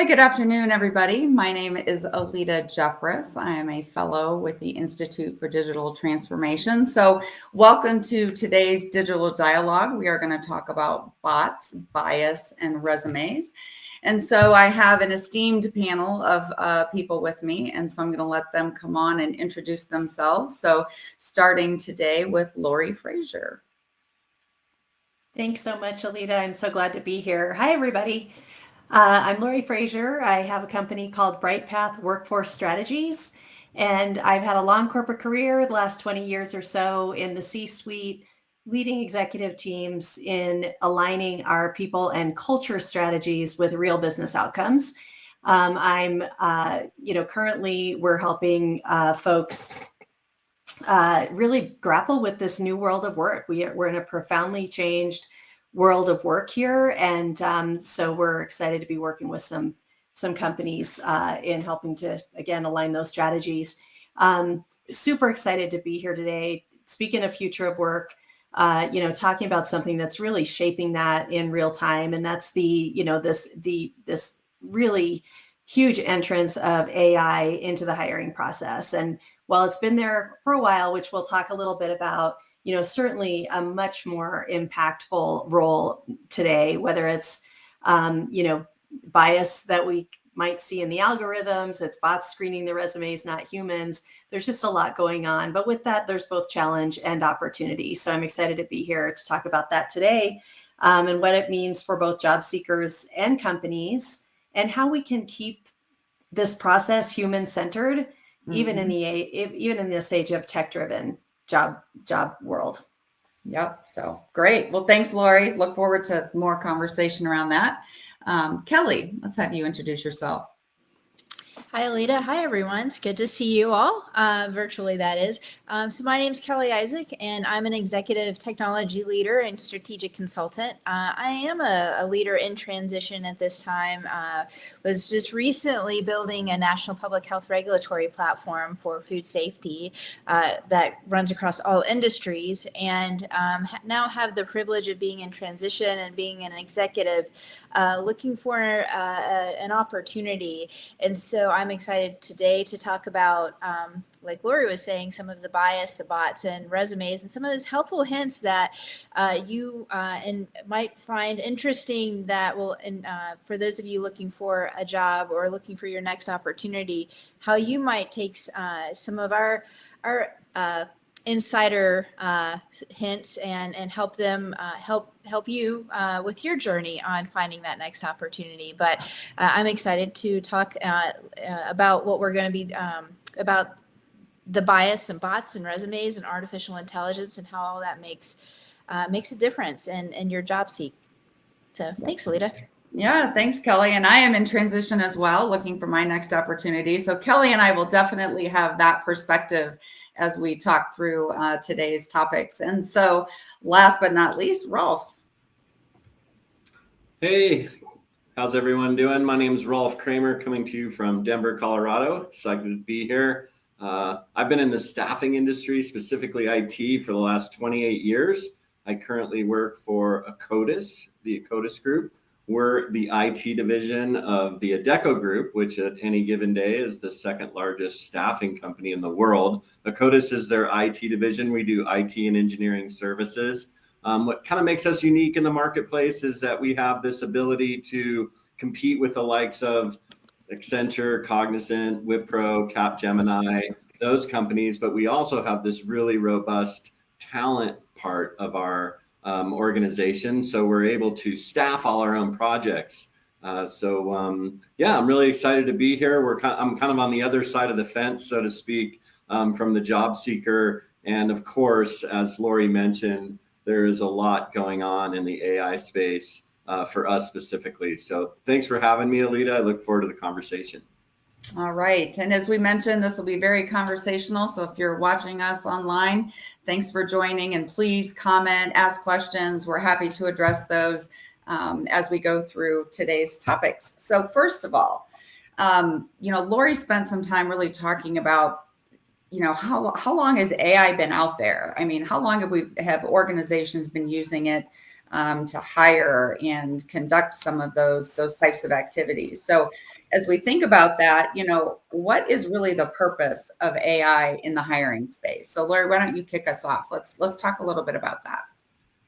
Hi, good afternoon, everybody. My name is 𝗗𝗶𝗴𝗶. I am a fellow with the Institute for Digital Transformation. So welcome to today's digital dialogue. We are going to talk about bots, bias, and resumes. And so I have an esteemed panel of people with me, and so I'm going to let them come on and introduce themselves. So starting today with Lori Frazier. Thanks so much, Alita. I'm so glad to be here. Hi, everybody. I'm Lori Frazier. I have a company called BrightPath Workforce Strategies, and I've had a long corporate career, the last 20 years or so in the C-suite, leading executive teams in aligning our people and culture strategies with real business outcomes. Currently we're helping folks really grapple with this new world of work. We're in a profoundly changed world of work here, and so we're excited to be working with some companies in helping to again align those strategies. Super excited to be here today. Speaking of future of work, talking about something that's really shaping that in real time, and that's this really huge entrance of AI into the hiring process. And while it's been there for a while, which we'll talk a little bit about, certainly a much more impactful role today, whether it's, bias that we might see in the algorithms, it's bots screening the resumes, not humans. There's just a lot going on. But with that, there's both challenge and opportunity. So I'm excited to be here to talk about that today, and what it means for both job seekers and companies, and how we can keep this process human-centered, even in this age of tech-driven job world. Yep. So great. Well, thanks, Lori. Look forward to more conversation around that. Kelly, let's have you introduce yourself. Hi, Alita. Hi, everyone. It's good to see you all, virtually, that is. So my name is Kelly Isaac, and I'm an executive technology leader and strategic consultant. I am a leader in transition at this time. Was just recently building a national public health regulatory platform for food safety that runs across all industries, and now have the privilege of being in transition and being an executive looking for an opportunity. And so I'm excited today to talk about, like Lori was saying, some of the bias, the bots, and resumes, and some of those helpful hints that you might find interesting that will, for those of you looking for a job or looking for your next opportunity, how you might take some of our insider hints and help them help you with your journey on finding that next opportunity. But I'm excited to talk about what we're going to be about the bias and bots and resumes and artificial intelligence and how all that makes a difference in your job seek. So thanks, Alita. Yeah, thanks, Kelly. And I am in transition as well, looking for my next opportunity. So Kelly and I will definitely have that perspective as we talk through today's topics. And so last but not least, Rolf. Hey, how's everyone doing? My name is Rolf Kramer, coming to you from Denver, Colorado. Excited to be here. I've been in the staffing industry, specifically IT, for the last 28 years. I currently work for 𝗗𝗶𝗴𝗶, the 𝗗𝗂𝗲 Group. We're the IT division of the Adecco Group, which at any given day is the second largest staffing company in the world. 𝗗𝗂𝗲 is their IT division. We do IT and engineering services. What kind of makes us unique in the marketplace is that we have this ability to compete with the likes of Accenture, Cognizant, Wipro, Capgemini, those companies, but we also have this really robust talent part of our organization. So we're able to staff all our own projects. Yeah, I'm really excited to be here. I'm kind of on the other side of the fence, so to speak, from the job seeker. And of course, as Lori mentioned, there is a lot going on in the AI space for us specifically. So thanks for having me, Alita. I look forward to the conversation. All right. And as we mentioned, this will be very conversational. So if you're watching us online, thanks for joining, and please comment, ask questions. We're happy to address those as we go through today's topics. So first of all, Lori spent some time really talking about, how long has AI been out there? I mean, how long have organizations been using it? to hire and conduct some of those types of activities. So as we think about that, what is really the purpose of AI in the hiring space? So Lori, why don't you kick us off? Let's talk a little bit about that.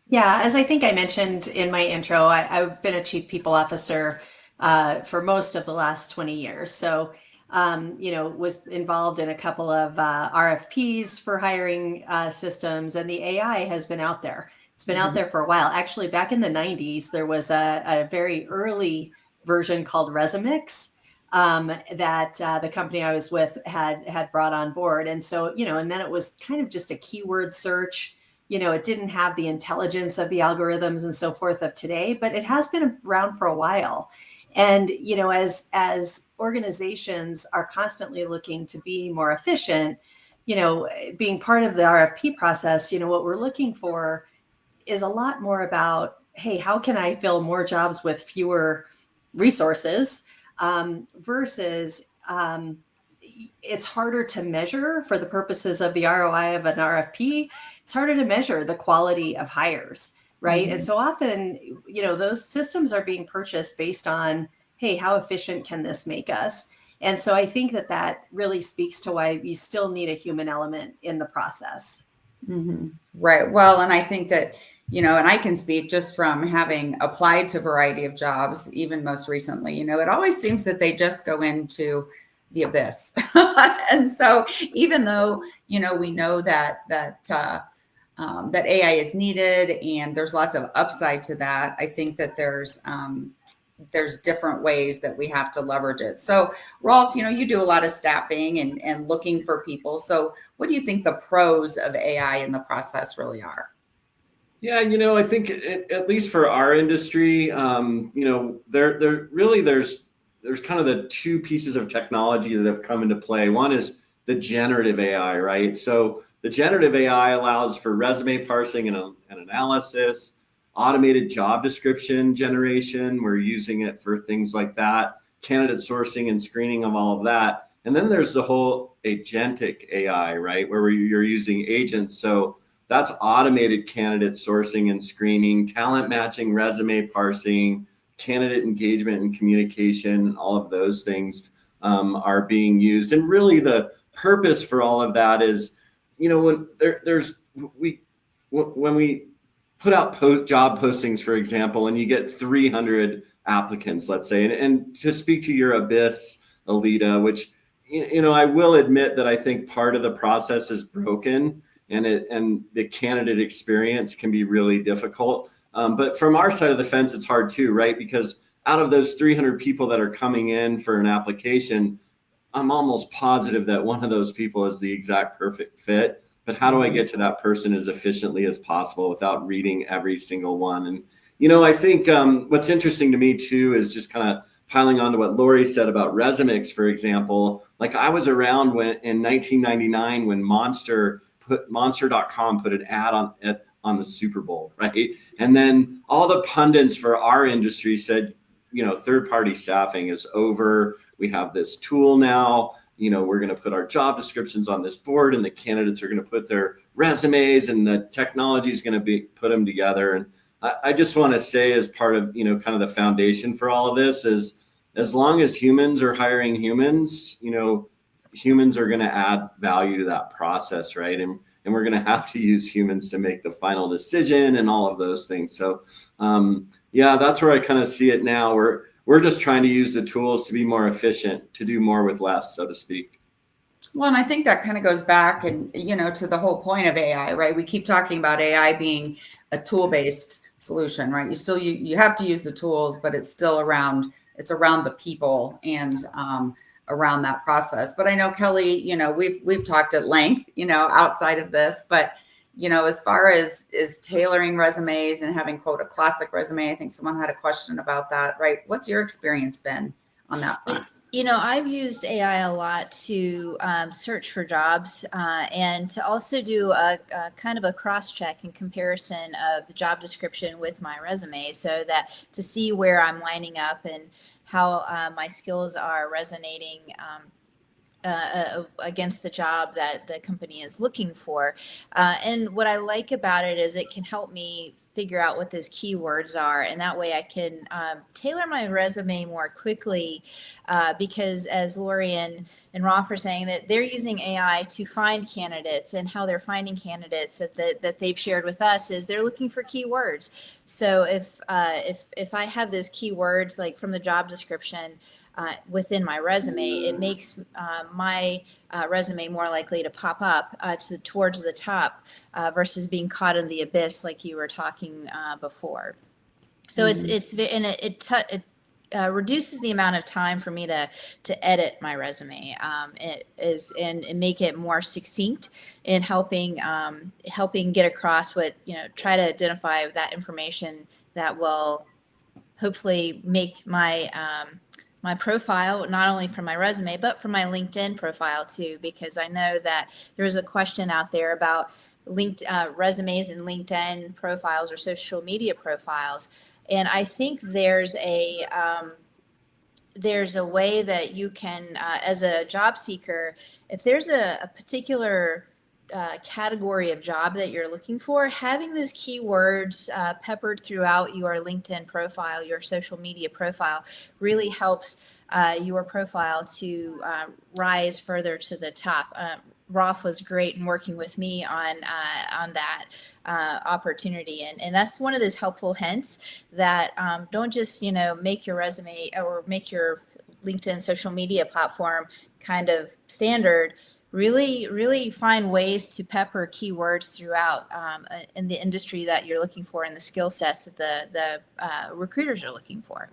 Yeah, as I think I mentioned in my intro, I've been a chief people officer for most of the last 20 years. So, was involved in a couple of RFPs for hiring systems, and the AI has been out there. It's been out there for a while. Actually, back in the 90s, there was a very early version called Resumex that the company I was with had brought on board. And so, and then it was kind of just a keyword search. It didn't have the intelligence of the algorithms and so forth of today, but it has been around for a while. And, as organizations are constantly looking to be more efficient, being part of the RFP process, what we're looking for is a lot more about, hey, how can I fill more jobs with fewer resources versus it's harder to measure for the purposes of the ROI of an RFP. It's harder to measure the quality of hires, right? And so often, those systems are being purchased based on, hey, how efficient can this make us? And so I think that really speaks to why you still need a human element in the process. Right. Well, and I think that, and I can speak just from having applied to a variety of jobs, even most recently, it always seems that they just go into the abyss. And so even though, we know that AI is needed and there's lots of upside to that, I think that there's different ways that we have to leverage it. So Rolf, you do a lot of staffing and looking for people. So what do you think the pros of AI in the process really are? Yeah, I think at least for our industry, there's kind of the two pieces of technology that have come into play. One is the generative AI, right? So the generative AI allows for resume parsing and analysis, automated job description generation. We're using it for things like that, candidate sourcing and screening of all of that. And then there's the whole agentic AI, right? Where you're using agents. So that's automated candidate sourcing and screening, talent matching, resume parsing, candidate engagement and communication, all of those things are being used. And really the purpose for all of that is, when when we put out job postings, for example, and you get 300 applicants, let's say, and to speak to your abyss, Alita, which, I will admit that I think part of the process is broken and the candidate experience can be really difficult. But from our side of the fence, it's hard too, right? Because out of those 300 people that are coming in for an application, I'm almost positive that one of those people is the exact perfect fit. But how do I get to that person as efficiently as possible without reading every single one? And, I think what's interesting to me too is just kind of piling on to what Lori said about Resumex, for example. Like I was around in 1999 when Monster.com put an ad on the Super Bowl, right? And then all the pundits for our industry said, third-party staffing is over. We have this tool now. We're going to put our job descriptions on this board and the candidates are going to put their resumes and the technology is going to put them together. And I just want to say as part of, kind of the foundation for all of this is as long as humans are hiring humans, humans are going to add value to that process, right? And we're going to have to use humans to make the final decision and all of those things. So, yeah, that's where I kind of see it now. We're just trying to use the tools to be more efficient, to do more with less, so to speak. Well, and I think that kind of goes back and, to the whole point of AI, right? We keep talking about AI being a tool-based solution, right? You have to use the tools, but it's still around the people and around that process. But I know, Kelly, we've talked at length, outside of this, but, as far as tailoring resumes and having, quote, a classic resume, I think someone had a question about that, right? What's your experience been on that front? I've used AI a lot to search for jobs and to also do a kind of a cross-check and comparison of the job description with my resume so that to see where I'm lining up and how my skills are resonating against the job that the company is looking for. And what I like about it is it can help me figure out what those keywords are. And that way I can tailor my resume more quickly because as Lori and Rolf are saying, that they're using AI to find candidates, and how they're finding candidates that they've shared with us is they're looking for keywords. So if I have those keywords like from the job description within my resume, it makes my resume more likely to pop up towards the top versus being caught in the abyss like you were talking before. So it reduces the amount of time for me to edit my resume. And make it more succinct in helping get across what, try to identify that information that will hopefully make my my profile, not only for my resume, but for my LinkedIn profile too, because I know that there's a question out there about resumes and LinkedIn profiles or social media profiles. And I think there's a way that you can, as a job seeker, if there's a particular category of job that you're looking for, having those keywords peppered throughout your LinkedIn profile, your social media profile, really helps your profile to rise further to the top. Rolf was great in working with me on that opportunity, and that's one of those helpful hints that don't just make your resume or make your LinkedIn social media platform kind of standard. Really find ways to pepper keywords throughout in the industry that you're looking for and the skill sets that the recruiters are looking for.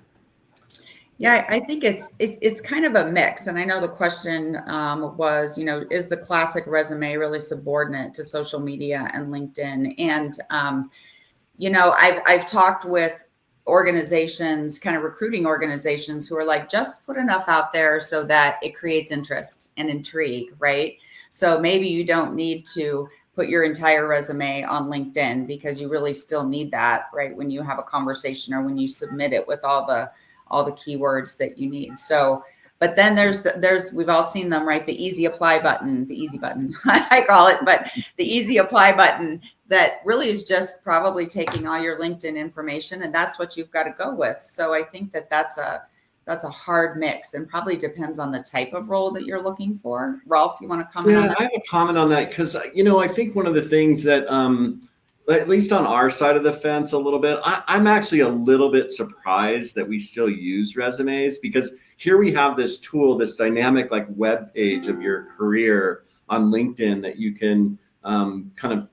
Yeah, I think it's kind of a mix. And I know the question was, is the classic resume really subordinate to social media and LinkedIn? And, I've talked with organizations, kind of recruiting organizations, who are like, just put enough out there so that it creates interest and intrigue, right? So maybe you don't need to put your entire resume on LinkedIn, because you really still need that, right, when you have a conversation or when you submit it with all the keywords that you need. So, but then there's we've all seen them, right? The easy apply button, the easy button, I call it, but the easy apply button that really is just probably taking all your LinkedIn information, and that's what you've got to go with. So I think that's a hard mix, and probably depends on the type of role that you're looking for. Rolf, you want to comment on that? I have a comment on that because, I think one of the things that, at least on our side of the fence a little bit, I'm actually a little bit surprised that we still use resumes, because here we have this tool, this dynamic like web page of your career on LinkedIn that you can kind of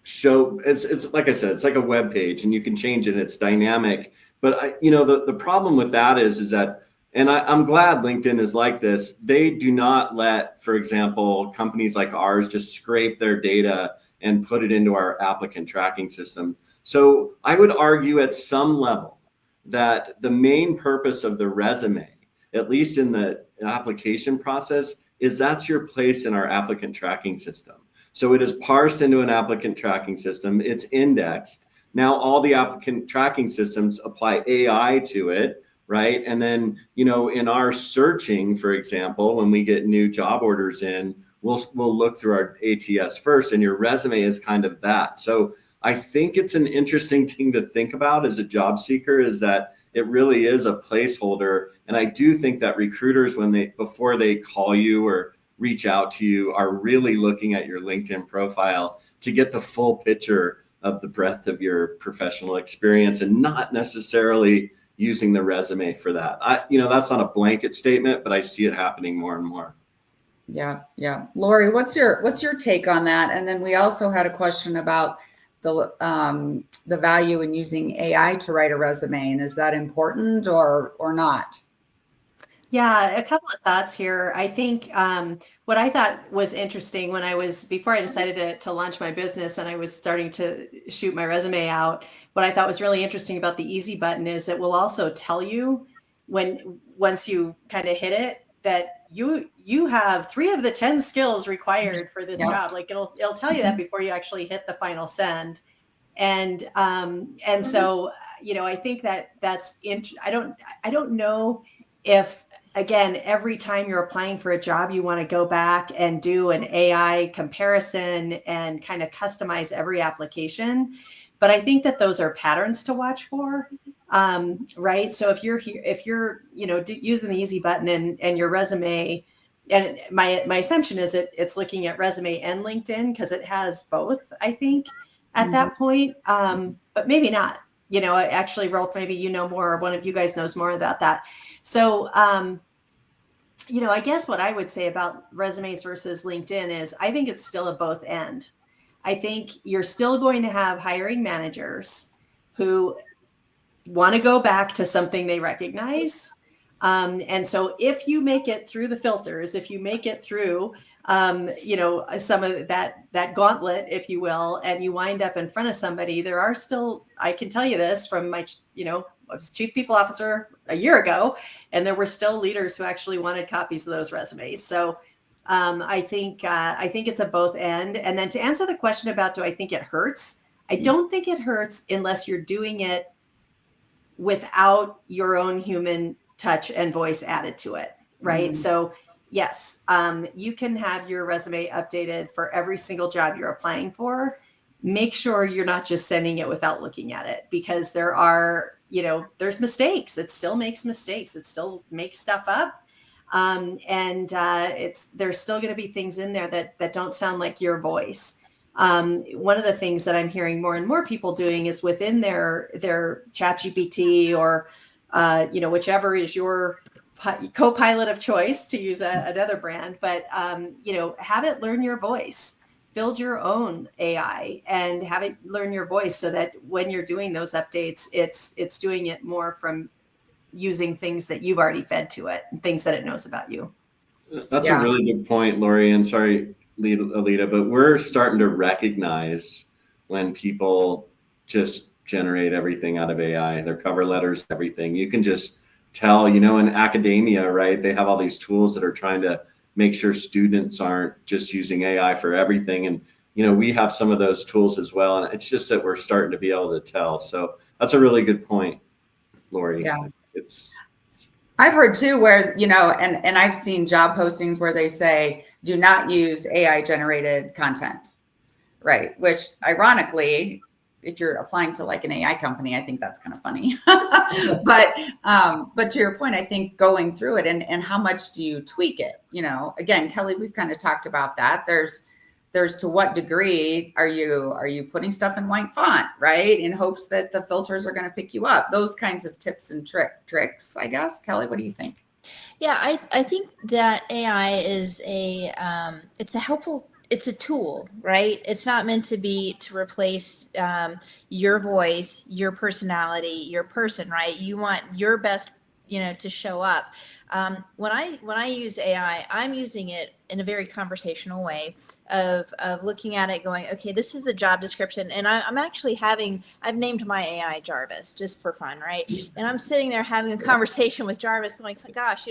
show. It's like I said, it's like a web page, and you can change it. It's dynamic. But the problem with that is that, and I'm glad LinkedIn is like this. They do not let, for example, companies like ours just scrape their data and put it into our applicant tracking system. So I would argue at some level that the main purpose of the resume, at least in the application process, is that's your place in our applicant tracking system. So it is parsed into an applicant tracking system. It's indexed. Now all the applicant tracking systems apply AI to it, right? And then, in our searching, for example, when we get new job orders in, we'll look through our ATS first, and your resume is kind of that. So I think it's an interesting thing to think about as a job seeker, is that it really is a placeholder. And I do think that recruiters, before they call you or reach out to you, are really looking at your LinkedIn profile to get the full picture of the breadth of your professional experience, and not necessarily using the resume for that. That's not a blanket statement, but I see it happening more and more. Yeah. Lori, what's your take on that? And then we also had a question about the value in using AI to write a resume, and is that important or not? Yeah, a couple of thoughts here. I think what I thought was interesting before I decided to launch my business and I was starting to shoot my resume out, what I thought was really interesting about the easy button is it will also tell you once you kind of hit it, that you have 3 of the 10 skills required for this job. Like it'll tell you that before you actually hit the final send. And so, I think that's I don't know if again, every time you're applying for a job, you want to go back and do an AI comparison and kind of customize every application. But I think that those are patterns to watch for, right? So if you're here, if you're, using the easy button and your resume, and my assumption is it's looking at resume and LinkedIn because it has both, I think, at that point, but maybe not. Actually, Rolf, maybe you know more, or one of you guys knows more about that. So, I guess what I would say about resumes versus LinkedIn is I think it's still a both end. I think you're still going to have hiring managers who want to go back to something they recognize. And so if you make it through the filters, if you make it through, some of that gauntlet, if you will, and you wind up in front of somebody, there are still, I can tell you this from my, I was chief people officer a year ago, and there were still leaders who actually wanted copies of those resumes. So I think it's a both end. And then to answer the question about, do I think it hurts? I don't think it hurts unless you're doing it without your own human touch and voice added to it, right? So yes, you can have your resume updated for every single job you're applying for. Make sure you're not just sending it without looking at it, because there are, there's mistakes. It still makes mistakes. It still makes stuff up. There's still going to be things in there that don't sound like your voice. One of the things that I'm hearing more and more people doing is within their ChatGPT or, whichever is your co-pilot of choice, to use another brand, but, have it learn your voice, build your own AI and have it learn your voice so that when you're doing those updates, it's doing it more from using things that you've already fed to it and things that it knows about you. That's a really good point, Lori. And sorry, Alita, but we're starting to recognize when people just generate everything out of AI, their cover letters, everything. You can just tell, in academia, right? They have all these tools that are trying to make sure students aren't just using AI for everything. And, we have some of those tools as well. And it's just that we're starting to be able to tell. So that's a really good point, Lori. Yeah. I've heard too where, and I've seen job postings where they say, do not use AI generated content, right? Which ironically, if you're applying to like an AI company, I think that's kind of funny. But to your point, I think going through it and how much do you tweak it? Again, Kelly, we've kind of talked about that. There's to what degree are you putting stuff in white font, right? In hopes that the filters are going to pick you up. Those kinds of tips and tricks, I guess. Kelly, what do you think? Yeah, I think that AI is it's a tool, right? It's not meant to replace your voice, your personality, your person, right? You want your best, to show up. When I use AI, I'm using it in a very conversational way of looking at it going, okay, this is the job description. And I'm actually I've named my AI Jarvis just for fun, right? And I'm sitting there having a conversation with Jarvis going, gosh,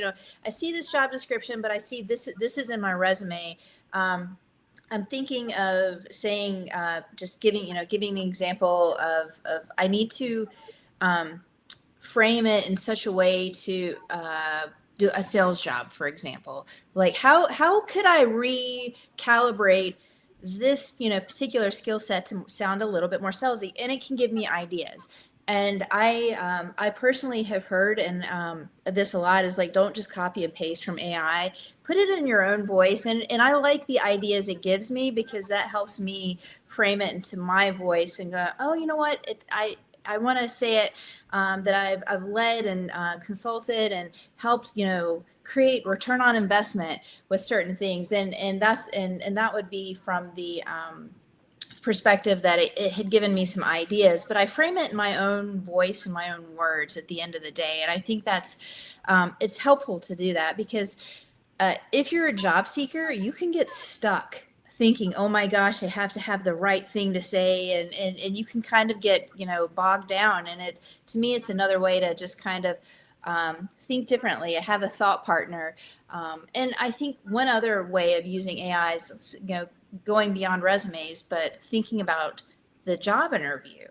I see this job description, but I see this is in my resume. I'm thinking of saying, just giving an example of I need to frame it in such a way to do a sales job, for example. Like how could I recalibrate this particular skill set to sound a little bit more salesy? And it can give me ideas. And I personally have heard this a lot is like, don't just copy and paste from AI, put it in your own voice. And I like the ideas it gives me because that helps me frame it into my voice and go, oh, you know what? I want to say it that I've led and consulted and helped, create return on investment with certain things. And that would be from the perspective that it had given me some ideas, but I frame it in my own voice and my own words at the end of the day. And I think that's it's helpful to do that because if you're a job seeker, you can get stuck thinking, oh my gosh, I have to have the right thing to say. And you can kind of get, bogged down. And to me, it's another way to just kind of think differently. I have a thought partner. And I think one other way of using AI is, going beyond resumes, but thinking about the job interview.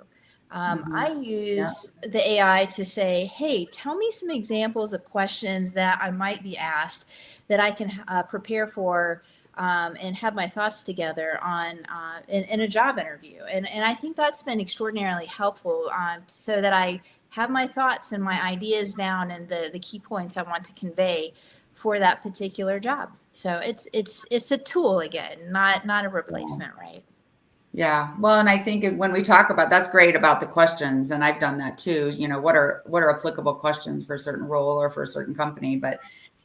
I use the AI to say, hey, tell me some examples of questions that I might be asked that I can prepare for and have my thoughts together on in a job interview. And I think that's been extraordinarily helpful so that I have my thoughts and my ideas down and the key points I want to convey for that particular job. So it's a tool again, not a replacement, right? Yeah. Well, and I think when we talk about, that's great about the questions, and I've done that too. You know, what are applicable questions for a certain role or for a certain company? But,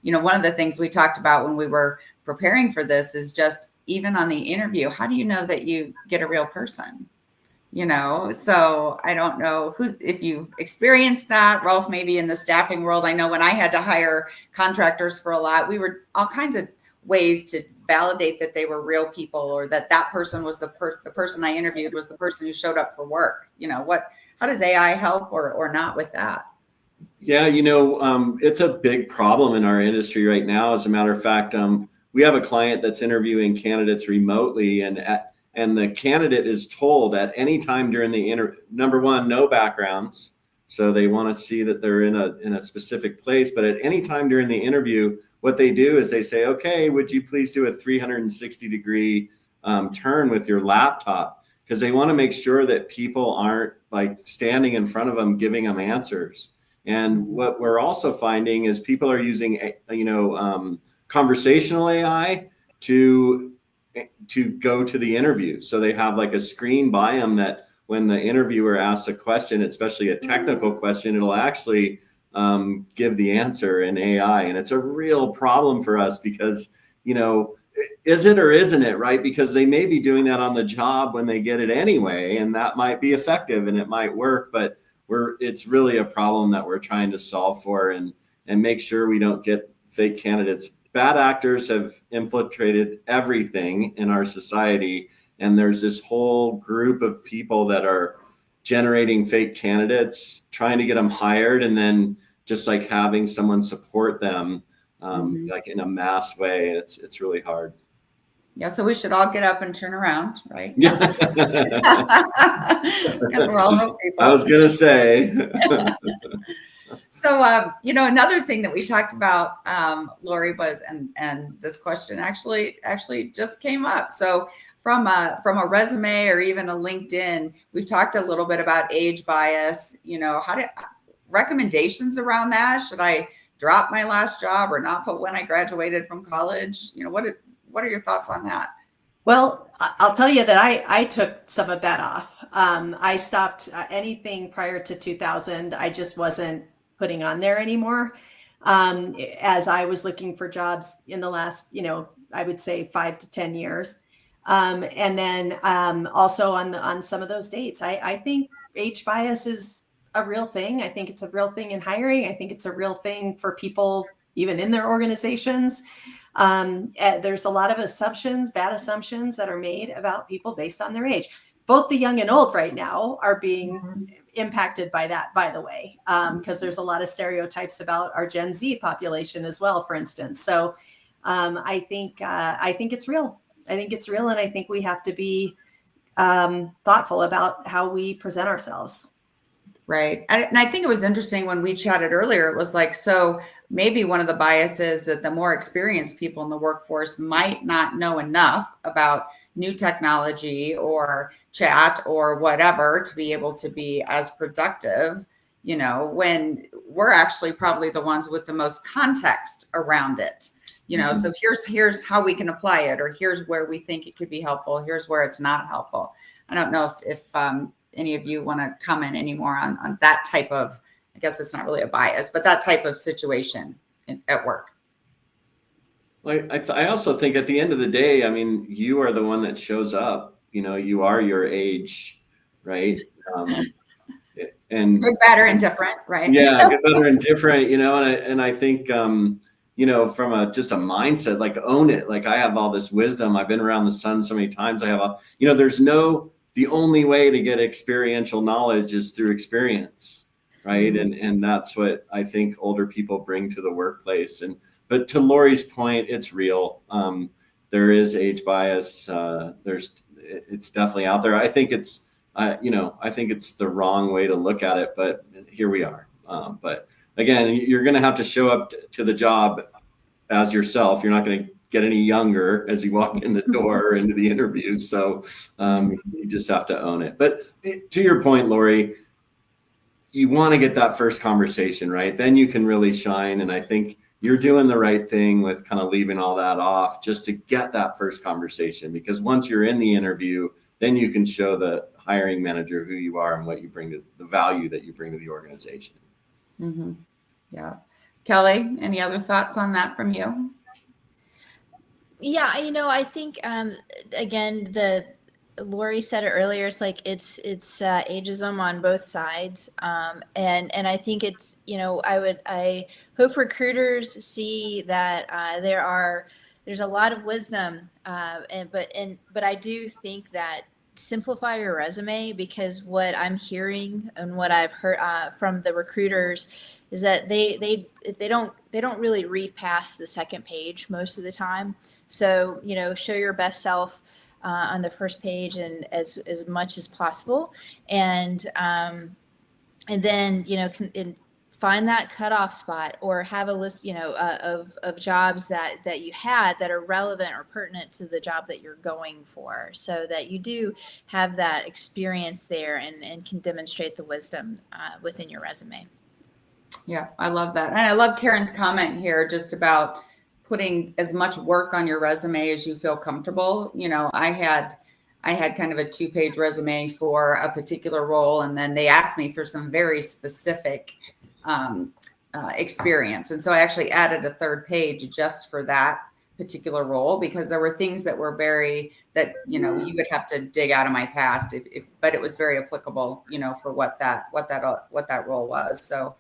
you know, one of the things we talked about when we were preparing for this is just even on the interview, how do you know that you get a real person? You know, so I don't know if you experienced that, Rolf, maybe in the staffing world. I know when I had to hire contractors for a lot, we were all kinds of ways to validate that they were real people, or that person was the person I interviewed was the person who showed up for work. You know, how does AI help or not with that? Yeah, you know, it's a big problem in our industry right now. As a matter of fact, we have a client that's interviewing candidates remotely, and the candidate is told at any time during the number one, no backgrounds. So they want to see that they're in a specific place. But at any time during the interview, what they do is they say, okay, would you please do a 360-degree turn with your laptop? Because they want to make sure that people aren't like standing in front of them, giving them answers. And what we're also finding is people are using, conversational AI to go to the interview. So they have like a screen by them that when the interviewer asks a question, especially a technical question, it'll actually give the answer in AI. And it's a real problem for us because, you know, is it or isn't it, right? Because they may be doing that on the job when they get it anyway, and that might be effective and it might work, but it's really a problem that we're trying to solve for and make sure we don't get fake candidates. Bad actors have infiltrated everything in our society, and there's this whole group of people that are generating fake candidates, trying to get them hired, and then just like having someone support them like in a mass way. It's really hard. Yeah, so we should all get up and turn around, right? Yeah. Because we're all real people. I was gonna say. So, you know, another thing that we talked about, Lori, was, and this question actually just came up. So from a resume or even a LinkedIn, we've talked a little bit about age bias. You know, recommendations around that? Should I drop my last job or not put when I graduated from college? You know, what are your thoughts on that? Well, I'll tell you that I took some of that off. I stopped anything prior to 2000. I just wasn't putting on there anymore. As I was looking for jobs in the last, you know, I would say 5 to 10 years. And then also on some of those dates, I think age bias is a real thing. I think it's a real thing in hiring. I think it's a real thing for people, even in their organizations. There's a lot of bad assumptions that are made about people based on their age. Both the young and old right now are being impacted by that, by the way, because there's a lot of stereotypes about our Gen Z population as well, for instance. So I think it's real. I think it's real, and I think we have to be thoughtful about how we present ourselves. Right. And I think it was interesting when we chatted earlier, it was like, so maybe one of the biases that the more experienced people in the workforce might not know enough about new technology or chat or whatever to be able to be as productive, you know, when we're actually probably the ones with the most context around it, you know, so here's how we can apply it, or here's where we think it could be helpful. Here's where it's not helpful. I don't know if any of you want to comment anymore on that type of, I guess it's not really a bias, but that type of situation at work. Well, I also think at the end of the day, I mean, you are the one that shows up, you know, you are your age, right? And good, better, and different, right? Yeah, good, better, and different, you know, and I think, you know, from just a mindset, like own it. Like I have all this wisdom. I've been around the sun so many times. I have you know, the only way to get experiential knowledge is through experience, right? And that's what I think older people bring to the workplace. But to Lori's point, it's real. There is age bias. It's definitely out there. I think it's I think it's the wrong way to look at it, but here we are. But again, you're going to have to show up to the job as yourself. You're not going to get any younger as you walk in the door into the interview. So you just have to own it. But to your point, Lori, you want to get that first conversation, right? Then you can really shine. And I think you're doing the right thing with kind of leaving all that off just to get that first conversation, because once you're in the interview, then you can show the hiring manager who you are and what you bring to the value that you bring to the organization. Mm-hmm. Yeah. Kelly, any other thoughts on that from you? Yeah, I think again, Lori said it earlier. It's like it's ageism on both sides, and I think it's I hope recruiters see that there's a lot of wisdom, but I do think that simplify your resume, because what I'm hearing and what I've heard from the recruiters is that they don't really read past the second page most of the time. So, show your best self on the first page and as much as possible. And then, find that cutoff spot, or have a list, of jobs that you had that are relevant or pertinent to the job that you're going for, so that you do have that experience there and can demonstrate the wisdom within your resume. Yeah, I love that. And I love Karen's comment here just about putting as much work on your resume as you feel comfortable. I had kind of a 2-page resume for a particular role, and then they asked me for some very specific experience. And so I actually added a 3rd page just for that particular role, because there were things that were you would have to dig out of my past but it was very applicable, for what that role was. So,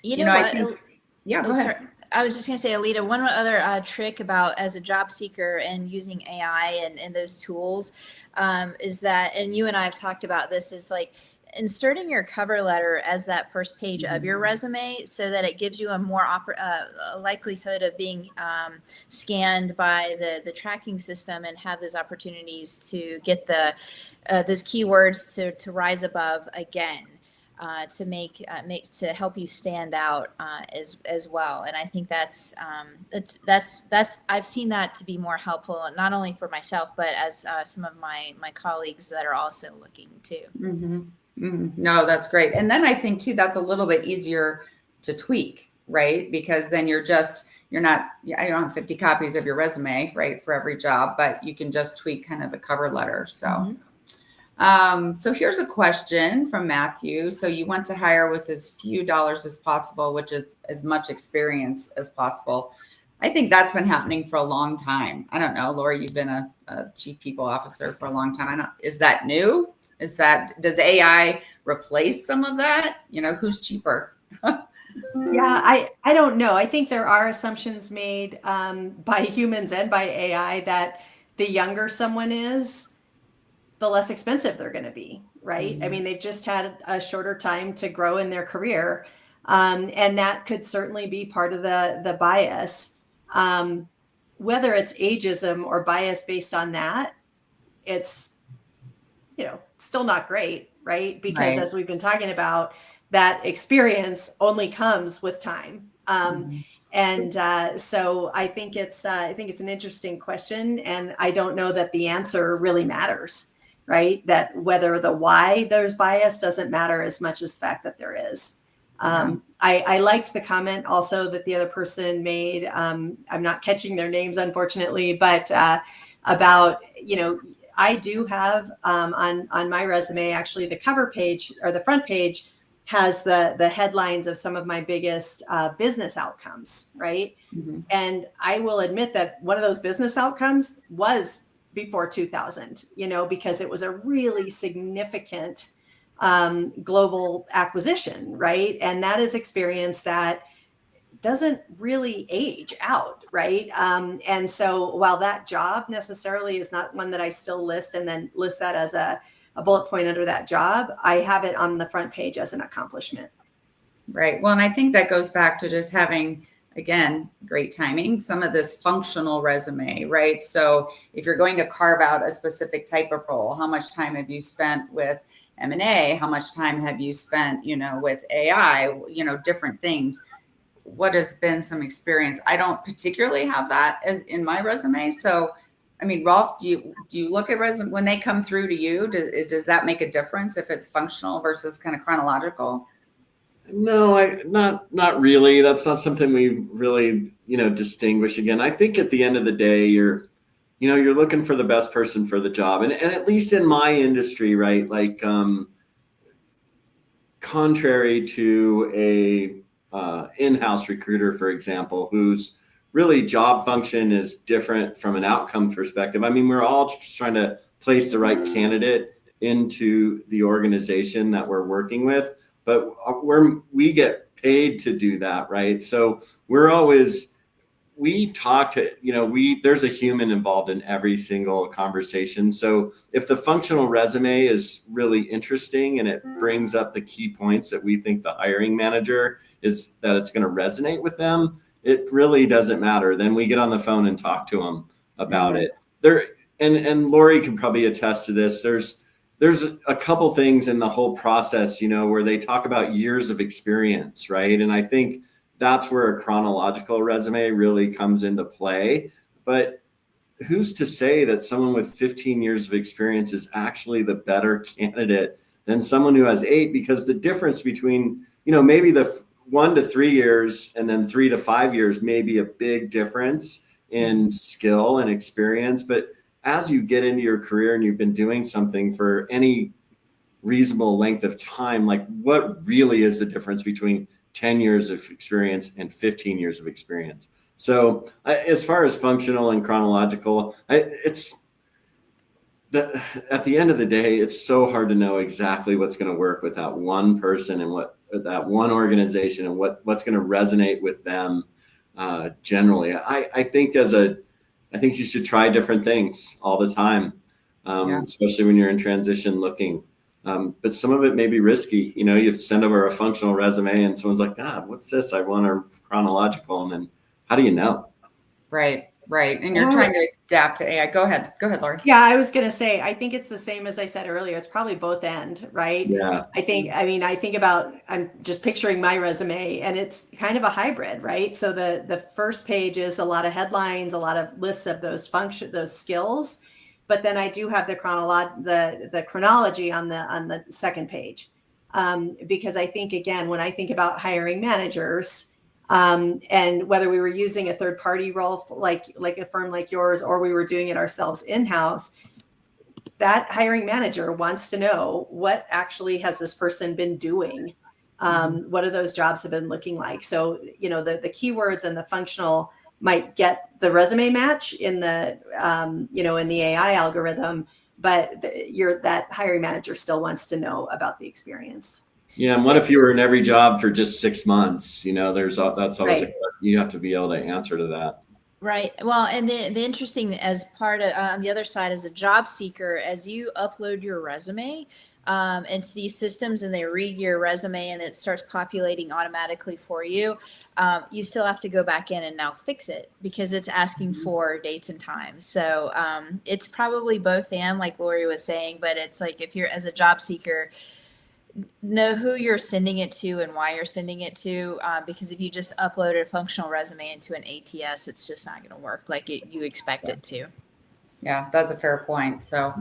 I think, yeah, go ahead. I was just going to say, Alita, one other trick about as a job seeker and using AI and those tools is that, and you and I have talked about this, is like inserting your cover letter as that first page of your resume, so that it gives you a more likelihood of being scanned by the tracking system and have those opportunities to get those keywords to rise above again. To help you stand out as well. And I think that's I've seen that to be more helpful, not only for myself, but as some of my colleagues that are also looking too. Mm-hmm. Mm-hmm. No, that's great. And then I think too, that's a little bit easier to tweak, right? Because then you don't have 50 copies of your resume, right, for every job, but you can just tweak kind of the cover letter. So. Mm-hmm. So here's a question from Matthew. So you want to hire with as few dollars as possible, which is as much experience as possible. I think that's been happening for a long time. I don't know, Lori, you've been a chief people officer for a long time. Is that new? Does AI replace some of that? Who's cheaper? Yeah, I don't know. I think there are assumptions made by humans and by AI that the younger someone is, the less expensive they're going to be, right? Mm-hmm. I mean, they've just had a shorter time to grow in their career. And that could certainly be part of the bias. Whether it's ageism or bias based on that, it's, still not great, right? Because as we've been talking about, that experience only comes with time. And so I think it's an interesting question. And I don't know that the answer really matters. Right? That whether the why there's bias doesn't matter as much as the fact that there is. I liked the comment also that the other person made. I'm not catching their names, unfortunately, but about, I do have on my resume, actually the cover page or the front page has the headlines of some of my biggest business outcomes, right? Mm-hmm. And I will admit that one of those business outcomes was before 2000, because it was a really significant global acquisition, right? And that is experience that doesn't really age out, right? And so while that job necessarily is not one that I still list and then list that as a bullet point under that job, I have it on the front page as an accomplishment. Right. Well, and I think that goes back to just having, again, great timing, some of this functional resume, right? So if you're going to carve out a specific type of role, how much time have you spent with M&A? How much time have you spent, with AI, different things? What has been some experience? I don't particularly have that as in my resume. So, I mean, Rolf, do you look at resume when they come through to you? Does that make a difference if it's functional versus kind of chronological? No, not really. That's not something we really, distinguish. Again, I think at the end of the day, you're looking for the best person for the job. And at least in my industry, right? Like, contrary to a in-house recruiter, for example, whose really job function is different from an outcome perspective. I mean, we're all just trying to place the right candidate into the organization that we're working with, but we get paid to do that, right? So we talk to, there's a human involved in every single conversation. So if the functional resume is really interesting and it brings up the key points that we think the hiring manager is, that it's going to resonate with them, it really doesn't matter. Then we get on the phone and talk to them about it. And Lori can probably attest to this. There's a couple things in the whole process, where they talk about years of experience, right? And I think that's where a chronological resume really comes into play. But who's to say that someone with 15 years of experience is actually the better candidate than someone who has 8? Because the difference between, maybe the 1 to 3 years and then 3 to 5 years may be a big difference in skill and experience. But as you get into your career and you've been doing something for any reasonable length of time, like, what really is the difference between 10 years of experience and 15 years of experience? So as far as functional and chronological, at the end of the day, it's so hard to know exactly what's going to work with that one person and that one organization and what's going to resonate with them generally. I think you should try different things all the time, especially when you're in transition looking. But some of it may be risky. You send over a functional resume and someone's like, God, what's this? I want a chronological. And then how do you know? Right. And you're trying to adapt to AI. Go ahead, Lori. Yeah, I was going to say, I think it's the same as I said earlier. It's probably both end, right? Yeah. I'm just picturing my resume and it's kind of a hybrid, right? So the first page is a lot of headlines, a lot of lists of those skills. But then I do have the chronology on the second page, because I think, again, when I think about hiring managers, and whether we were using a third party role like a firm like yours, or we were doing it ourselves in-house, that hiring manager wants to know, what actually has this person been doing? What are those jobs have been looking like? So, the keywords and the functional might get the resume match in the in the AI algorithm, but that hiring manager still wants to know about the experience. Yeah, and what if you were in every job for just 6 months? That's always right. You have to be able to answer to that. Right. Well, and the interesting, as part of on the other side, as a job seeker, as you upload your resume into these systems and they read your resume and it starts populating automatically for you, you still have to go back in and now fix it because it's asking for dates and times. So it's probably both and, like Lori was saying, but it's like, if you're as a job seeker, know who you're sending it to and why you're sending it to, because if you just upload a functional resume into an ATS, it's just not going to work like you expect it to. Yeah, that's a fair point. So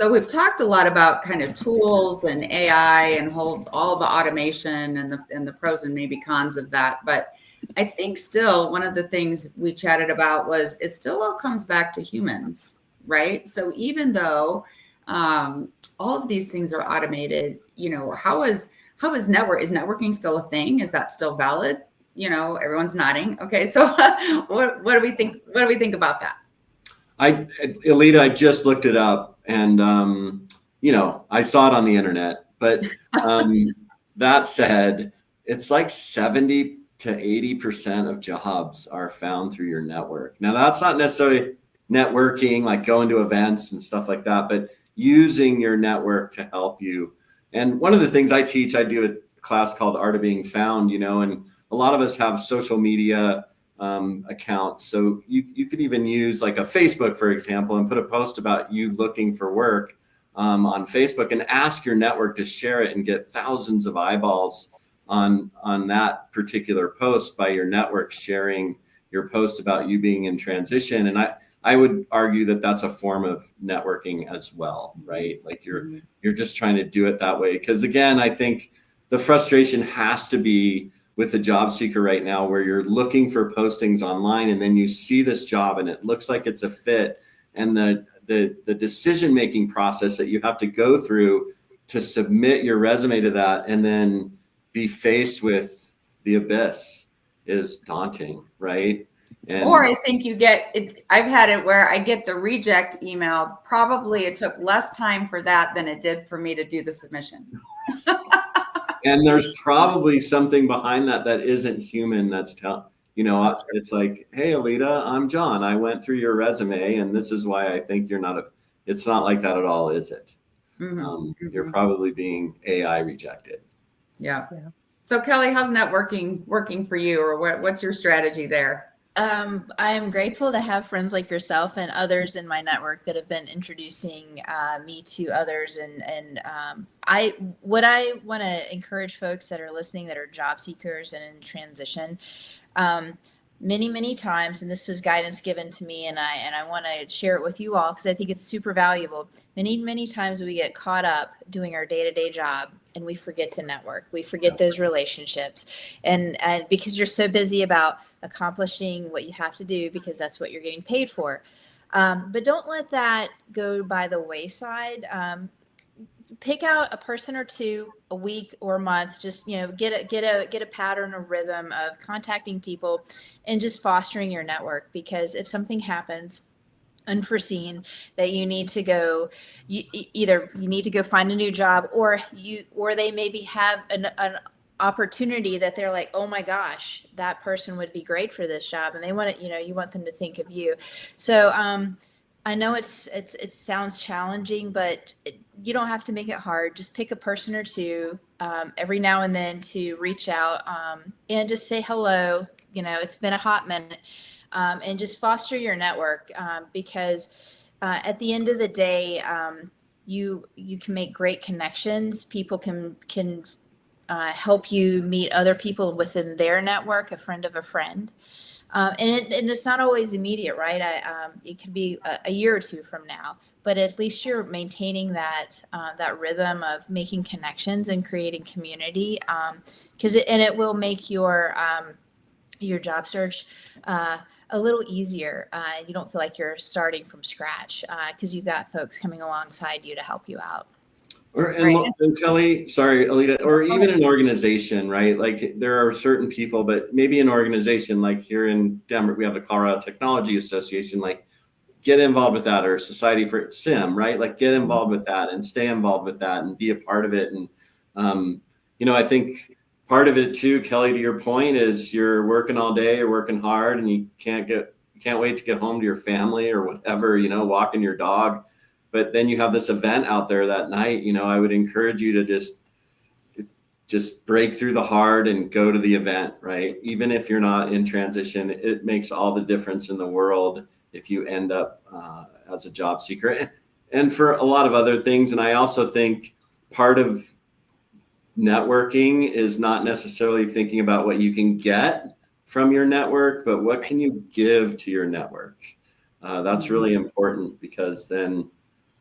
we've talked a lot about kind of tools and AI and all the automation and the pros and maybe cons of that. But I think still one of the things we chatted about was it still all comes back to humans, right? So even though all of these things are automated, how is networking still a thing? Is that still valid? Everyone's nodding. Okay. So what do we think? What do we think about that? Alita, I just looked it up and, I saw it on the internet, but that said, it's like 70 to 80% of jobs are found through your network. Now, that's not necessarily networking, like going to events and stuff like that, but using your network to help you. And one of the things I teach, I do a class called Art of Being Found, and a lot of us have social media accounts. So you could even use like a Facebook, for example, and put a post about you looking for work. on Facebook and ask your network to share it and get thousands of eyeballs on that particular post by your network sharing your post about you being in transition. And I would argue that that's a form of networking as well, right? Like you're just trying to do it that way. Because again, I think the frustration has to be with the job seeker right now, where you're looking for postings online and then you see this job and it looks like it's a fit, and the decision-making process that you have to go through to submit your resume to that and then be faced with the abyss is daunting, right? Or I think you get it. I've had it where I get the reject email. Probably it took less time for that than it did for me to do the submission. And there's probably something behind that that isn't human. That's it's like, hey, Alita, I'm John. I went through your resume and this is why I think you're not it's not like that at all, is it? You're probably being AI rejected. Yeah. So Kelly, how's networking working for you, or what's your strategy there? I'm grateful to have friends like yourself and others in my network that have been introducing me to others. And what I want to encourage folks that are listening that are job seekers and in transition, many times, and this was guidance given to me, and I want to share it with you all because I think it's super valuable. Many times we get caught up doing our day-to-day job and we forget to network. We forget those relationships, and because you're so busy about accomplishing what you have to do because that's what you're getting paid for. But don't let that go by the wayside. Pick out a person or two a week or a month. Just get a pattern or rhythm of contacting people and just fostering your network. Because if something happens unforeseen that you need to go, either you need to go find a new job, or they maybe have an opportunity that they're like, oh my gosh, that person would be great for this job, and they want it. You want them to think of you. So I know it sounds challenging, but you don't have to make it hard. Just pick a person or two every now and then to reach out and just say hello. It's been a hot minute, and just foster your network because at the end of the day, you can make great connections. People can help you meet other people within their network, a friend of a friend. And it's not always immediate, right? It could be a year or two from now, but at least you're maintaining that rhythm of making connections and creating community, because it will make your job search a little easier. You don't feel like you're starting from scratch because you've got folks coming alongside you to help you out. And Kelly, sorry, Alita, or even an organization, right? Like there are certain people, but maybe an organization like here in Denver, we have the Colorado Technology Association, like get involved with that, or Society for SIM, right? Like get involved with that and stay involved with that and be a part of it. And, I think part of it too, Kelly, to your point, is you're working all day, you're working hard, and you can't wait to get home to your family or whatever, walking your dog. But then you have this event out there that night. I would encourage you to just break through the hard and go to the event, right? Even if you're not in transition, it makes all the difference in the world if you end up as a job seeker, and for a lot of other things. And I also think part of networking is not necessarily thinking about what you can get from your network, but what can you give to your network? That's really important, because then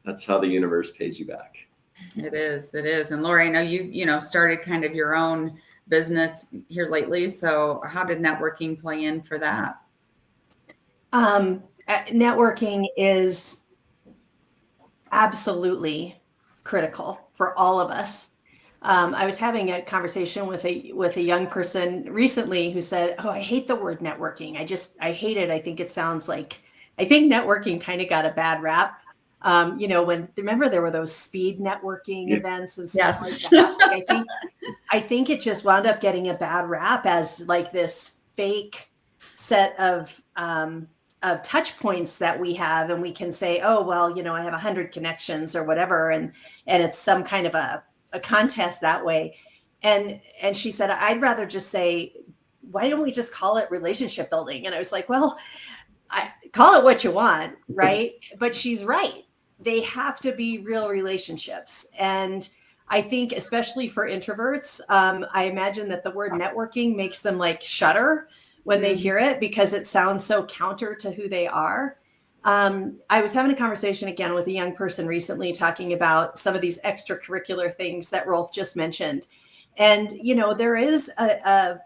that's how the universe pays you back. It is. And Lori, I know you started kind of your own business here lately. So how did networking play in for that? Networking is absolutely critical for all of us. I was having a conversation with a young person recently who said, "Oh, I hate the word networking. I hate it. I think networking kind of got a bad rap." Remember there were those speed networking events and stuff like that. Like, I think it just wound up getting a bad rap as like this fake set of touch points that we have, and we can say, oh, well, I have 100 connections or whatever. And it's some kind of a contest that way. And she said, I'd rather just say, why don't we just call it relationship building? And I was like, well, call it what you want. Right. But she's right. they have to be real relationships. And I think especially for introverts, I imagine that the word networking makes them like shudder when they hear it because it sounds so counter to who they are. I was having a conversation again with a young person recently talking about some of these extracurricular things that Rolf just mentioned. And, you know, there is a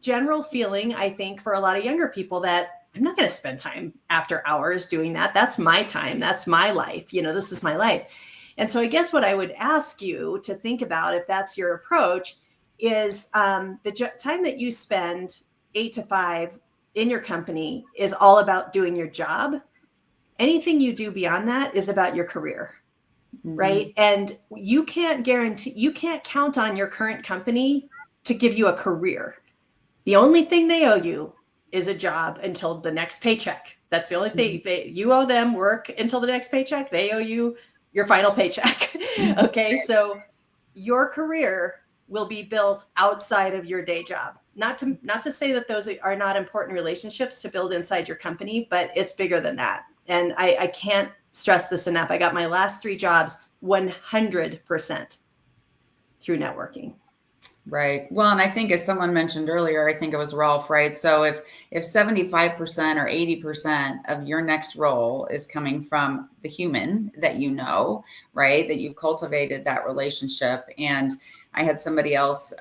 general feeling, I think, for a lot of younger people that I'm not going to spend time after hours doing that. That's my time. That's my life. You know, this is my life. And so I guess what I would ask you to think about, if that's your approach, is the time that you spend 8 to 5 in your company is all about doing your job. Anything you do beyond that is about your career, right? And you can't count on your current company to give you a career. The only thing they owe you is a job until the next paycheck. That's the only thing. You owe them work until the next paycheck. They owe you your final paycheck. Okay. So your career will be built outside of your day job. Not to say that those are not important relationships to build inside your company, but it's bigger than that. And I can't stress this enough. I got my last 3 jobs 100% through networking. Right. Well, and I think as someone mentioned earlier, I think it was Rolf, right? So if 75% or 80% of your next role is coming from the human that you know, right, that you've cultivated that relationship. And I had somebody else,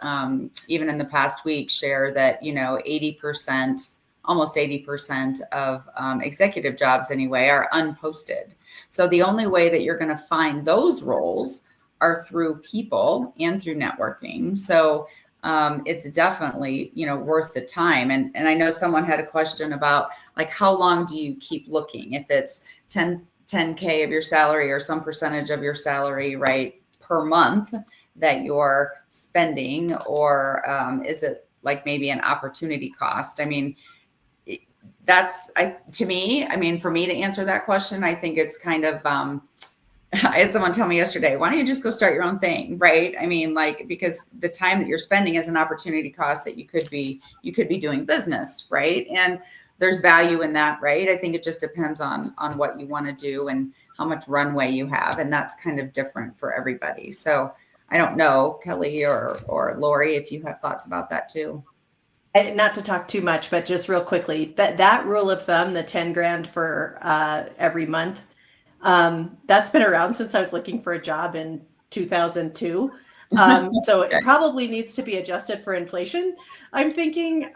even in the past week, share that, you know, 80%, almost 80% of executive jobs anyway are unposted. So the only way that you're going to find those roles are through people and through networking. So it's definitely, you know, worth the time. And I know someone had a question about like, how long do you keep looking? If it's 10K of your salary or some percentage of your salary, right, per month that you're spending, or is it like maybe an opportunity cost? I mean, to me, I mean, for me to answer that question, I think it's kind of, I had someone tell me yesterday, why don't you just go start your own thing, right? I mean, like, because the time that you're spending is an opportunity cost that you could be doing business, right? And there's value in that, right? I think it just depends on what you want to do and how much runway you have, and that's kind of different for everybody. So I don't know, Kelly or Lori, if you have thoughts about that too. Not to talk too much, but just real quickly, that rule of thumb, the 10 grand for every month, that's been around since I was looking for a job in 2002. So it probably needs to be adjusted for inflation. I'm thinking,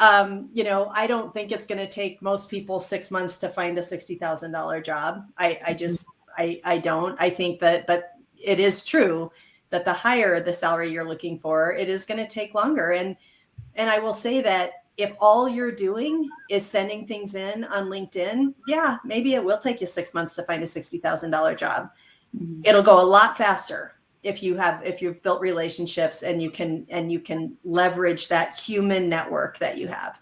you know, I don't think it's going to take most people 6 months to find a $60,000 job. I don't. I think that, but it is true that the higher the salary you're looking for, it is going to take longer. And I will say that if all you're doing is sending things in on LinkedIn, yeah, maybe it will take you 6 months to find a $60,000 job. Mm-hmm. It'll go a lot faster if you've built relationships and you can leverage that human network that you have.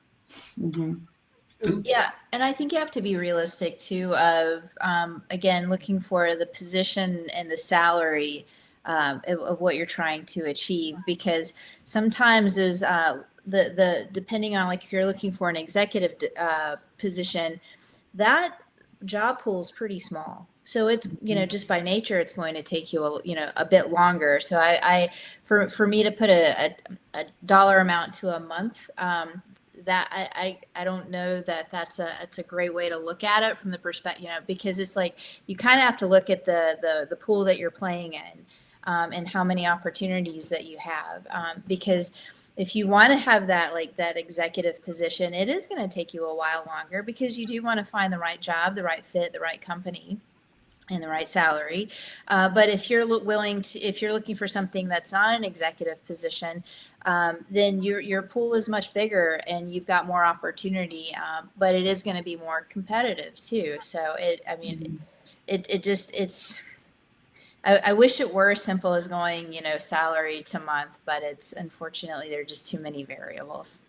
Mm-hmm. Yeah, and I think you have to be realistic too. Of again, looking for the position and the salary of what you're trying to achieve, because sometimes there's the depending on, like, if you're looking for an executive position, that job pool is pretty small. So it's, you know, just by nature, it's going to take you a bit longer. So for me to put a dollar amount to a month, that I don't know that that's a great way to look at it from the perspective, you know, because it's like you kind of have to look at the pool that you're playing in, and how many opportunities that you have, because if you want to have that executive position, it is going to take you a while longer, because you do want to find the right job, the right fit, the right company, and the right salary. But if you're looking for something that's not an executive position, then your pool is much bigger and you've got more opportunity. But it is going to be more competitive too. So I wish it were as simple as going, you know, salary to month, but it's, unfortunately, there are just too many variables.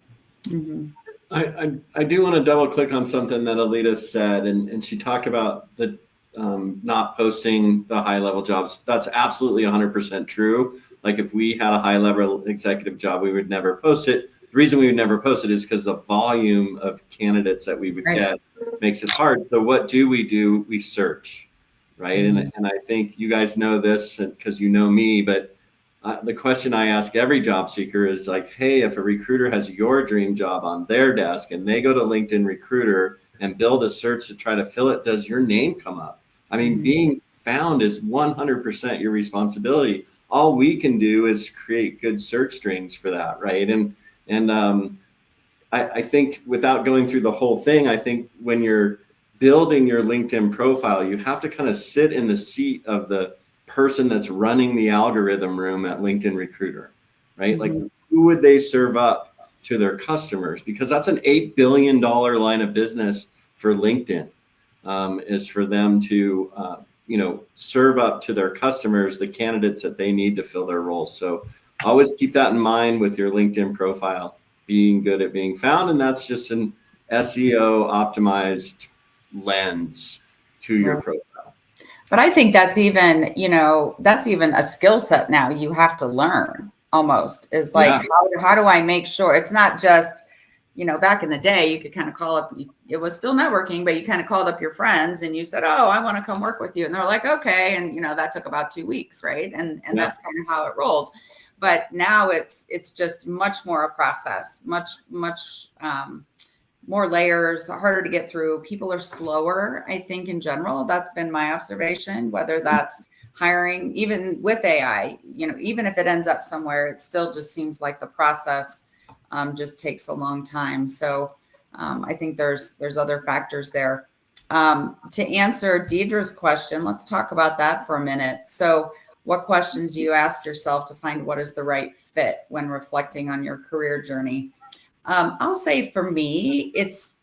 Mm-hmm. I do want to double click on something that Alita said, and she talked about the not posting the high level jobs. That's absolutely 100% true. Like, if we had a high level executive job, we would never post it. The reason we would never post it is because the volume of candidates that we would get makes it hard. So what do? We search. right? And I think you guys know this because you know me, but the question I ask every job seeker is like, hey, if a recruiter has your dream job on their desk and they go to LinkedIn Recruiter and build a search to try to fill it, does your name come up? I mean, being found is 100% your responsibility. All we can do is create good search strings for that, right? And I think without going through the whole thing, I think when you're building your LinkedIn profile, you have to kind of sit in the seat of the person that's running the algorithm room at LinkedIn Recruiter, right? Like, who would they serve up to their customers? Because that's an $8 billion line of business for LinkedIn, is for them to, serve up to their customers the candidates that they need to fill their roles. So always keep that in mind with your LinkedIn profile, being good at being found. And that's just an SEO optimized lens to your profile. But I think that's even, that's even a skill set now you have to learn almost, is like, how do I make sure it's not just, back in the day, you could kind of call up, it was still networking, but you kind of called up your friends and you said, oh, I want to come work with you. And they're like, okay. And, that took about 2 weeks. Right. And that's kind of how it rolled. But now it's just much more a process, much more layers, harder to get through. People are slower, I think, in general. That's been my observation, whether that's hiring, even with AI, even if it ends up somewhere, it still just seems like the process just takes a long time. So I think there's other factors there. To answer Deidre's question, let's talk about that for a minute. So what questions do you ask yourself to find what is the right fit when reflecting on your career journey? I'll say for me, it's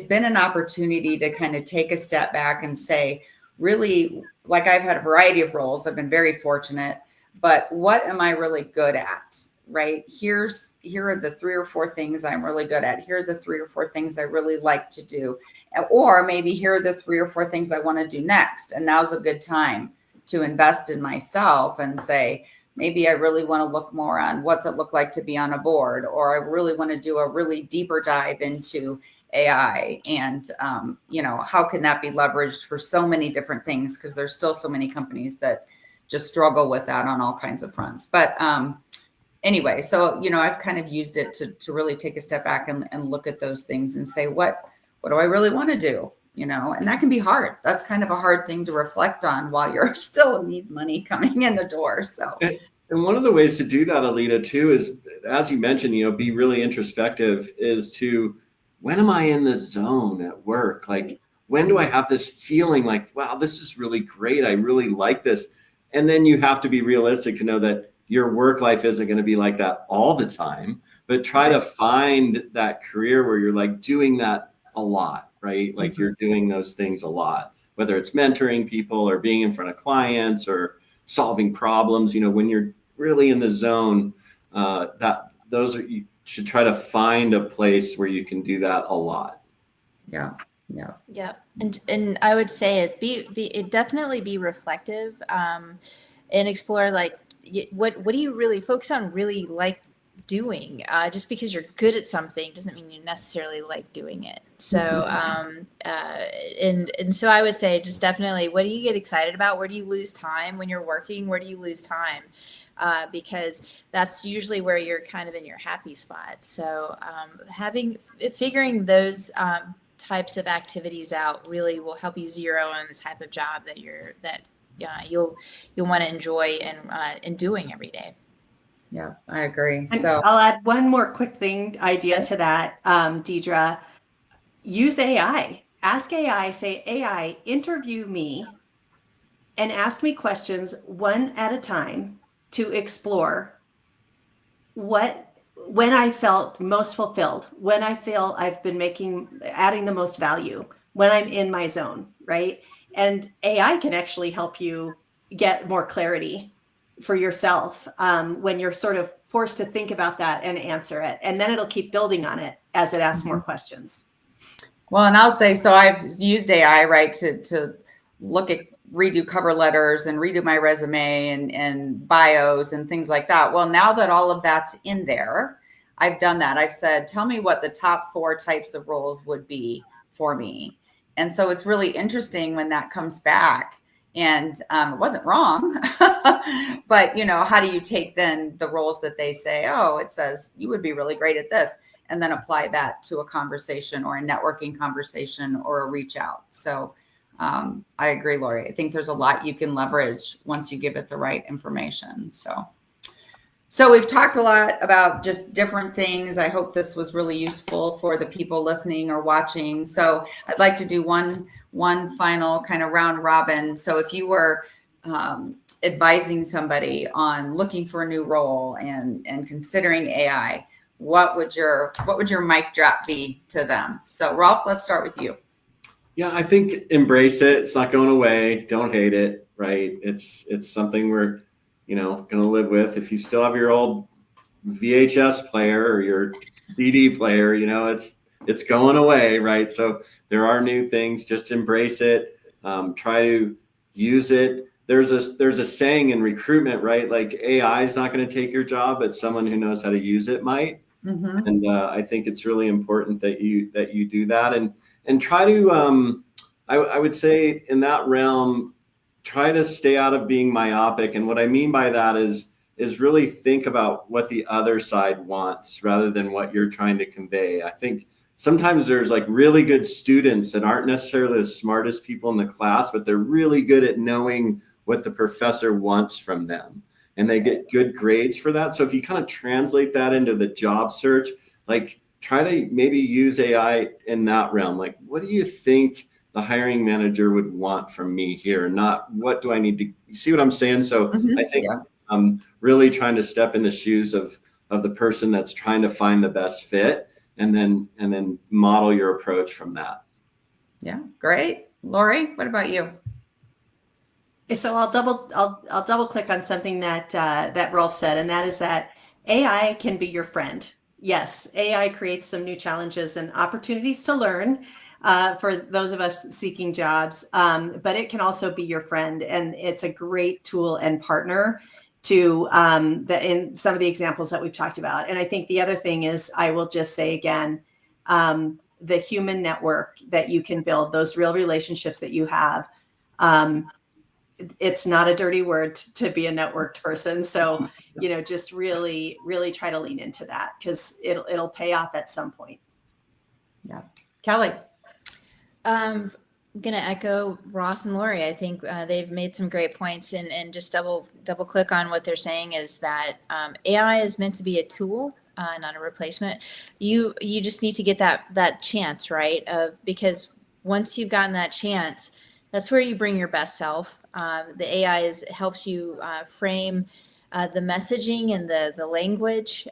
been an opportunity to kind of take a step back and say, really, like, I've had a variety of roles. I've been very fortunate, but what am I really good at? Right? Here are the 3 or 4 things I'm really good at. Here are the 3 or 4 things I really like to do. Or maybe here are the 3 or 4 things I want to do next. And now's a good time to invest in myself and say, maybe I really want to look more on what's it look like to be on a board, or I really want to do a really deeper dive into AI. And, how can that be leveraged for so many different things? Because there's still so many companies that just struggle with that on all kinds of fronts. But anyway, so, I've kind of used it to really take a step back and look at those things and say, what do I really want to do? And that can be hard. That's kind of a hard thing to reflect on while you're still need money coming in the door. So, and one of the ways to do that, Alita, too, is, as you mentioned, be really introspective, is to, when am I in the zone at work? Like, when do I have this feeling like, wow, this is really great. I really like this. And then you have to be realistic to know that your work life isn't going to be like that all the time, but try to find that career where you're like doing that a lot. Right? Like, you're doing those things a lot, whether it's mentoring people or being in front of clients or solving problems. When you're really in the zone, you should try to find a place where you can do that a lot. Yeah. And I would say it definitely be reflective, and explore, like, what do you really focus on, really like doing. Just because you're good at something doesn't mean you necessarily like doing it. So and so I would say, just definitely, what do you get excited about? Where do you lose time when you're working? Where do you lose time? Because that's usually where you're kind of in your happy spot. So figuring those types of activities out really will help you zero in the type of job that you'll want to enjoy and doing every day. Yeah, I agree. And So I'll add one more quick idea to that, Deidre. Use AI. Ask AI, say, AI, interview me and ask me questions one at a time to explore when I felt most fulfilled, when I feel I've been adding the most value, when I'm in my zone, right? And AI can actually help you get more clarity for yourself when you're sort of forced to think about that and answer it. And then it'll keep building on it as it asks more questions. Well, and I'll say, so I've used AI, right, to redo cover letters and redo my resume and bios and things like that. Well, now that all of that's in there, I've done that. I've said, tell me what the top 4 types of roles would be for me. And so it's really interesting when that comes back And it wasn't wrong, but how do you take then the roles that they say, oh, it says you would be really great at this, and then apply that to a conversation or a networking conversation or a reach out. So I agree, Lori. I think there's a lot you can leverage once you give it the right information. So we've talked a lot about just different things. I hope this was really useful for the people listening or watching. So I'd like to do one final kind of round robin. So if you were advising somebody on looking for a new role and considering AI, what would your mic drop be to them? So Rolf, let's start with you. Yeah, I think embrace it. It's not going away. Don't hate it, right? It's something we're going to live with. If you still have your old VHS player or your CD player, it's going away, right? So there are new things. Just embrace it. Try to use it. There's a saying in recruitment, right? Like AI is not going to take your job, but someone who knows how to use it might. Mm-hmm. And I think it's really important that you do that and try to. I would say in that realm, try to stay out of being myopic. And what I mean by that is really think about what the other side wants rather than what you're trying to convey. I think sometimes there's like really good students that aren't necessarily the smartest people in the class, but they're really good at knowing what the professor wants from them. And they get good grades for that. So if you kind of translate that into the job search, like try to maybe use AI in that realm. Like, what do you think the hiring manager would want from me here, not what do I need to, you see what I'm saying? So mm-hmm. I think I'm really trying to step in the shoes of the person that's trying to find the best fit and then model your approach from that. Yeah, great. Lori, what about you? So I'll double click on something that Rolf said, and that is that AI can be your friend. Yes, AI creates some new challenges and opportunities to learn for those of us seeking jobs, but it can also be your friend, and it's a great tool and partner to in some of the examples that we've talked about. And I think the other thing is, I will just say again, the human network that you can build, those real relationships that you have. It's not a dirty word to be a networked person. So, just really, really try to lean into that because it'll pay off at some point. Yeah. Kelly. I'm going to echo Rolf and Lori. I think they've made some great points, and just double click on what they're saying is that AI is meant to be a tool, not a replacement. You just need to get that chance, right? Because once you've gotten that chance, that's where you bring your best self. The AI helps you frame the messaging and the language.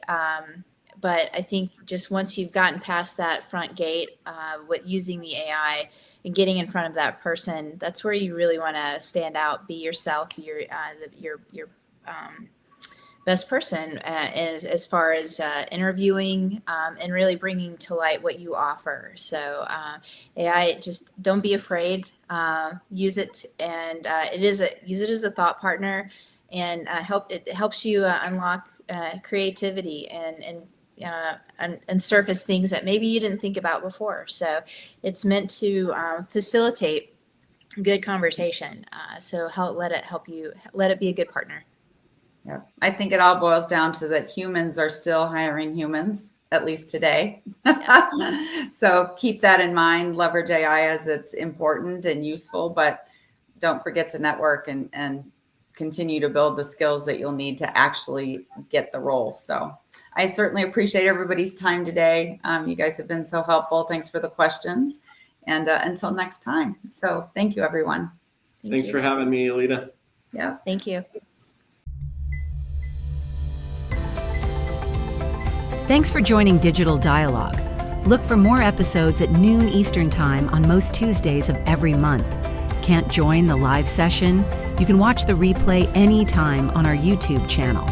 But I think just once you've gotten past that front gate with using the AI and getting in front of that person, that's where you really want to stand out, be yourself, be your best person as far as interviewing and really bringing to light what you offer. So AI, just don't be afraid. Use it, and use it as a thought partner, and it helps you unlock creativity and surface things that maybe you didn't think about before. So it's meant to facilitate good conversation. So let it be a good partner. Yeah, I think it all boils down to that humans are still hiring humans, at least today. Yeah. So keep that in mind, leverage AI as it's important and useful, but don't forget to network and continue to build the skills that you'll need to actually get the role. So I certainly appreciate everybody's time today. You guys have been so helpful. Thanks for the questions. And until next time. So thank you, everyone. Thanks for having me, Alita. Yeah. Thank you. Thanks for joining Digital Dialogue. Look for more episodes at noon Eastern Time on most Tuesdays of every month. Can't join the live session? You can watch the replay anytime on our YouTube channel.